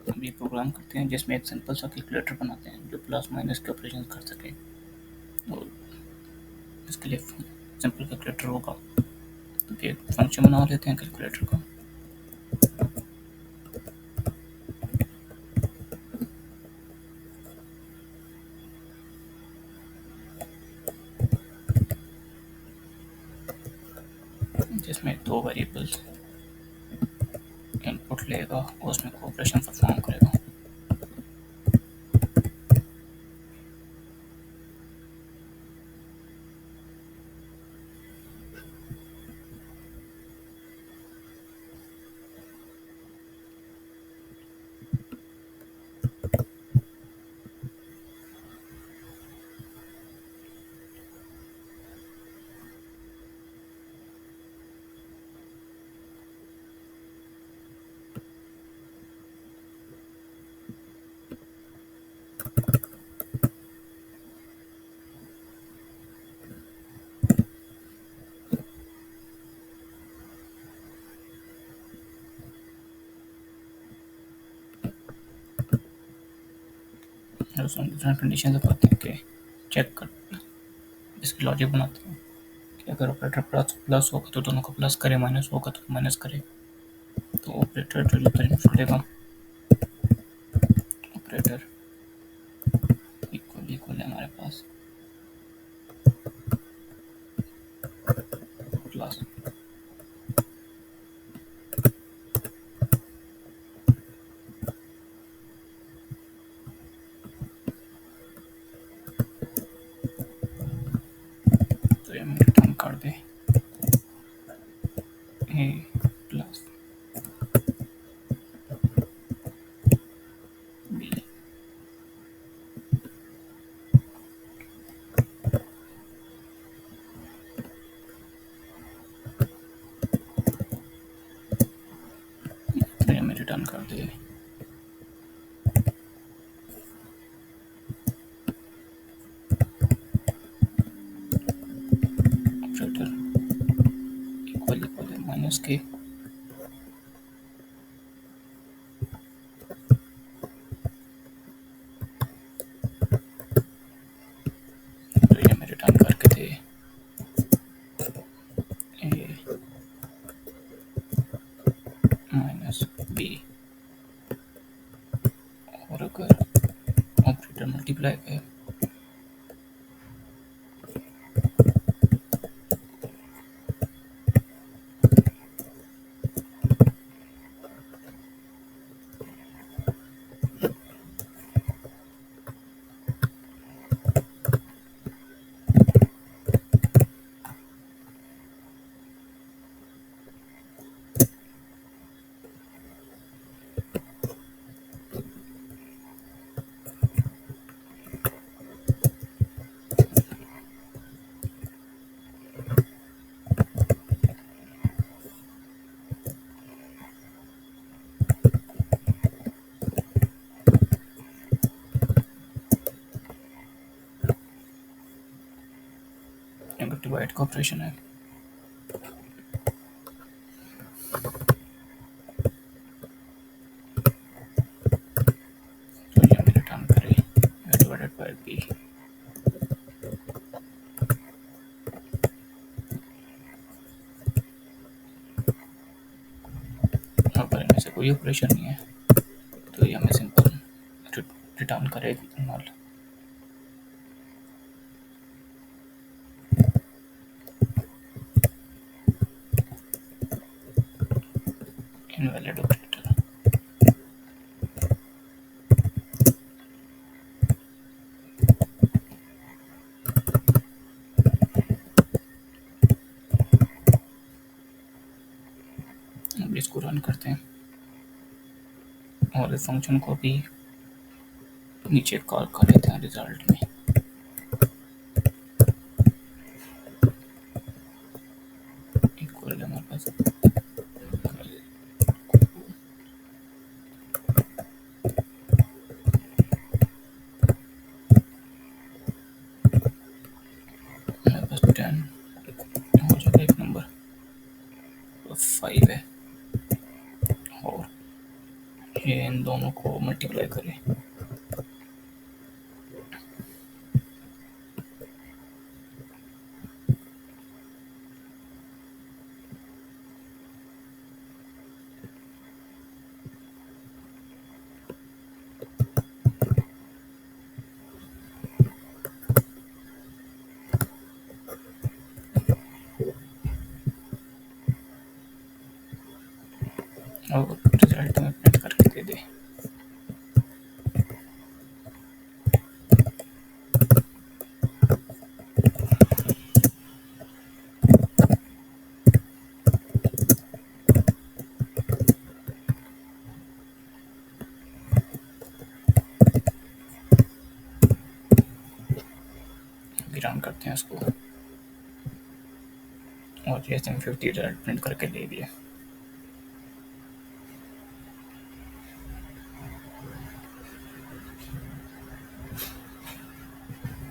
अब ये प्रोग्राम करते हैं जिसमें एक सिंपल सा कैलकुलेटर बनाते हैं जो प्लस माइनस के ऑपरेशन कर सके। और इसके लिए सिंपल कैलकुलेटर होगा, तो फिर फंक्शन बना लेते हैं कैलकुलेटर का। जिसमें दो वेरिएबल्स इनपुट लेगा और उसमें ऑपरेशन परफॉर्म करेगा। और उसमें डिफरेंट कंडीशन लगाते हैं कि चेक कर, इसकी लॉजिक बनाते हैं कि अगर ऑपरेटर प्लस प्लस होगा तो दोनों को प्लस करे, माइनस होगा तो माइनस करे। तो ऑपरेटर जो निकलेगा, ऑपरेटर इक्वल इक्वल है हमारे पास प्लस। तो ये हम रिटर्न कर दे ए प्लस बी। तो ये हमें रिटर्न कर दे ऑपरेटर इक्वल इक्वल है माइनस के। तो ये हमें रिटर्न करके दे ए माइनस बी। और अगर ऑपरेटर मल्टीप्लाई है अगर डिवाइड का ऑपरेशन है तो ये हमें रिटर्न करे डिवाइडेड बाय बी। अगर इनमें से कोई ऑपरेशन नहीं है तो ये हमें सिंपल रिटर्न करेगी नल। Invalid operator. अब इसको रन करते हैं और इस फंक्शन को भी नीचे कॉल कर लेते हैं रिजल्ट में। इक्वल हमारे पास हमारे पास 10 हो जाएगा, एक नंबर 5 है और ये इन दोनों को मल्टीप्लाई करें। और रिजल्ट में प्रिंट करके दे दे। रन करते हैं इसको, और जैसे हम 50 रिजल्ट प्रिंट करके दे दिए।